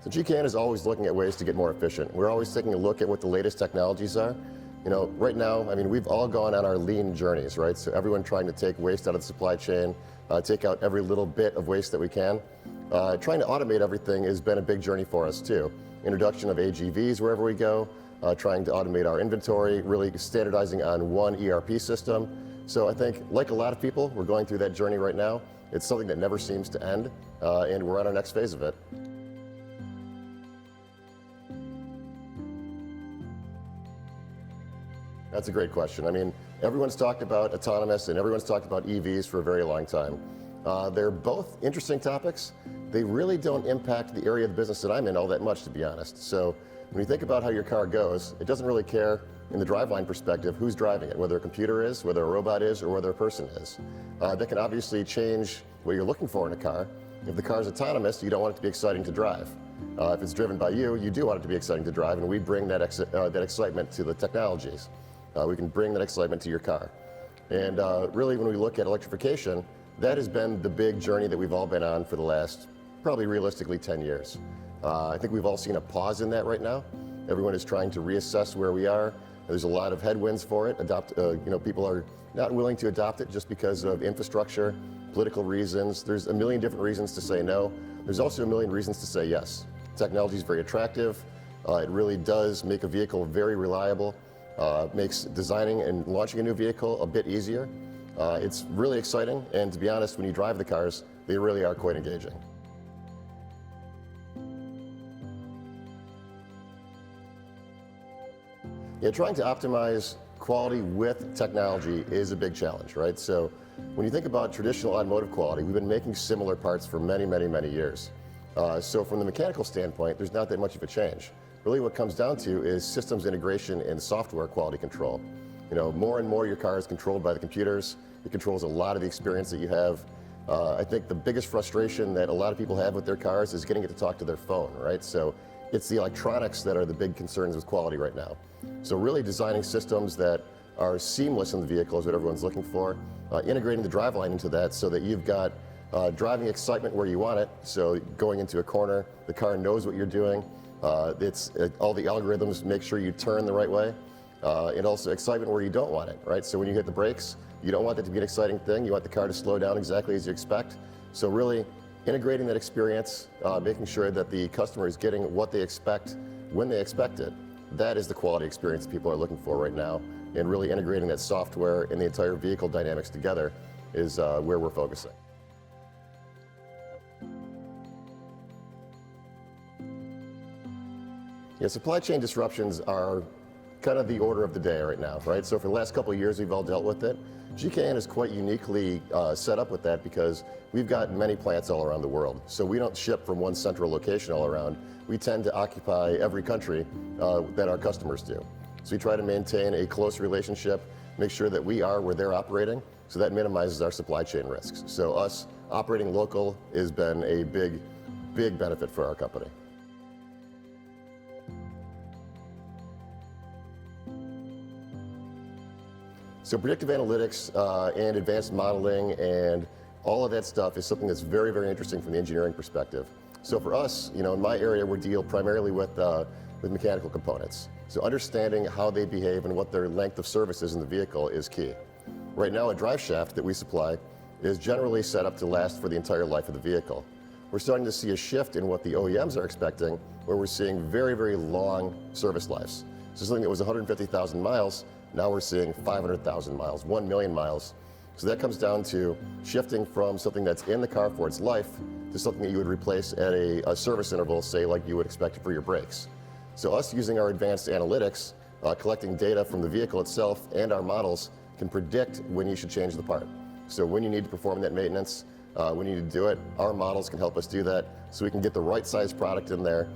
So GKN is always looking at ways to get more efficient. We're always taking a look at what the latest technologies are. Right now, we've all gone on our lean journeys, right? So everyone trying to take waste out of the supply chain, take out every little bit of waste that we can. Trying to automate everything has been a big journey for us too. Introduction of AGVs wherever we go, trying to automate our inventory, really standardizing on one ERP system. So I think, like a lot of people, we're going through that journey right now. It's something that never seems to end, and we're on our next phase of it. That's a great question. Everyone's talked about autonomous and everyone's talked about EVs for a very long time. They're both interesting topics. They really don't impact the area of the business that I'm in all that much, to be honest. So when you think about how your car goes, it doesn't really care in the driveline perspective who's driving it, whether a computer is, whether a robot is, or whether a person is. That can obviously change what you're looking for in a car. If the car is autonomous, you don't want it to be exciting to drive. If it's driven by you, you do want it to be exciting to drive, and we bring that excitement to the technologies. We can bring that excitement to your car. And really, when we look at electrification, that has been the big journey that we've all been on for the last, probably realistically, 10 years. I think we've all seen a pause in that right now. Everyone is trying to reassess where we are. There's a lot of headwinds for it. People are not willing to adopt it just because of infrastructure, political reasons. There's a million different reasons to say no. There's also a million reasons to say yes. Technology is very attractive. It really does make a vehicle very reliable. Makes designing and launching a new vehicle a bit easier. It's really exciting, and to be honest, when you drive the cars, they really are quite engaging. Yeah, trying to optimize quality with technology is a big challenge, right? So when you think about traditional automotive quality, we've been making similar parts for many, many, many years. So from the mechanical standpoint, there's not that much of a change. Really what comes down to is systems integration and software quality control. More and more your car is controlled by the computers. It controls a lot of the experience that you have. I think the biggest frustration that a lot of people have with their cars is getting it to talk to their phone, right? So it's the electronics that are the big concerns with quality right now. So really designing systems that are seamless in the vehicle is what everyone's looking for. Integrating the driveline into that so that you've got driving excitement where you want it. So going into a corner, the car knows what you're doing. All the algorithms make sure you turn the right way. And also excitement where you don't want it, right? So when you hit the brakes, you don't want that to be an exciting thing. You want the car to slow down exactly as you expect. So really integrating that experience, making sure that the customer is getting what they expect when they expect it. That is the quality experience people are looking for right now. And really integrating that software and the entire vehicle dynamics together is where we're focusing. Yeah, supply chain disruptions are kind of the order of the day right now, right? So for the last couple of years, we've all dealt with it. GKN is quite uniquely set up with that because we've got many plants all around the world. So we don't ship from one central location all around. We tend to occupy every country that our customers do. So we try to maintain a close relationship, make sure that we are where they're operating, so that minimizes our supply chain risks. So us operating local has been a big, big benefit for our company. So predictive analytics and advanced modeling and all of that stuff is something that's very, very interesting from the engineering perspective. So for us, in my area, we deal primarily with mechanical components. So understanding how they behave and what their length of service is in the vehicle is key. Right now, a drive shaft that we supply is generally set up to last for the entire life of the vehicle. We're starting to see a shift in what the OEMs are expecting, where we're seeing very, very long service lives. So something that was 150,000 miles, now we're seeing 500,000 miles, 1 million miles. So that comes down to shifting from something that's in the car for its life to something that you would replace at a service interval, say like you would expect for your brakes. So us using our advanced analytics, collecting data from the vehicle itself and our models can predict when you should change the part. So when you need to perform that maintenance, when you need to do it, our models can help us do that so we can get the right size product in there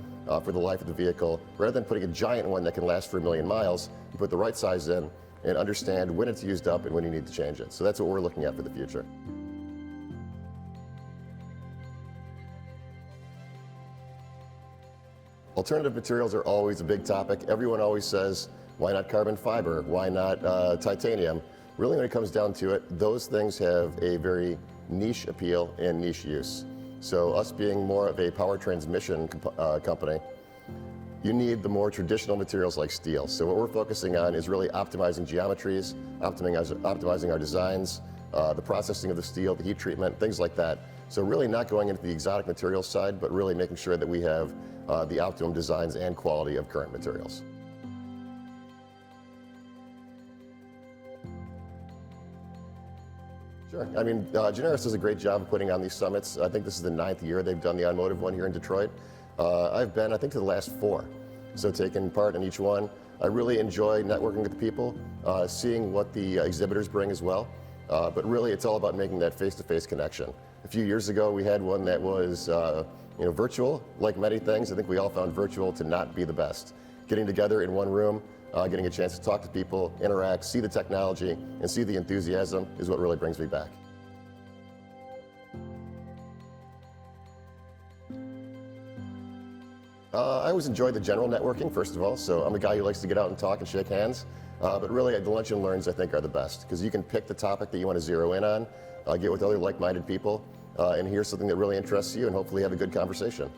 for the life of the vehicle. Rather than putting a giant one that can last for 1 million miles, you put the right size in and understand when it's used up and when you need to change it. So that's what we're looking at for the future. Alternative materials are always a big topic. Everyone always says, why not carbon fiber? Why not titanium? Really, when it comes down to it, those things have a very niche appeal and niche use. So us being more of a power transmission company, you need the more traditional materials like steel. So what we're focusing on is really optimizing geometries, optimizing our designs, the processing of the steel, the heat treatment, things like that. So really not going into the exotic materials side, but really making sure that we have the optimum designs and quality of current materials. Sure. I mean, Generis does a great job of putting on these summits. I think this is the 9th year they've done the automotive one here in Detroit. I've been, I think, to the last 4, so taking part in each one. I really enjoy networking with the people, seeing what the exhibitors bring as well. But really, it's all about making that face-to-face connection. A few years ago, we had one that was virtual. Like many things, I think we all found virtual to not be the best. Getting together in one room, getting a chance to talk to people, interact, see the technology, and see the enthusiasm is what really brings me back. I always enjoy the general networking, first of all, so I'm a guy who likes to get out and talk and shake hands. But really, the lunch and learns, I think, are the best, because you can pick the topic that you want to zero in on, get with other like-minded people, and hear something that really interests you, and hopefully have a good conversation.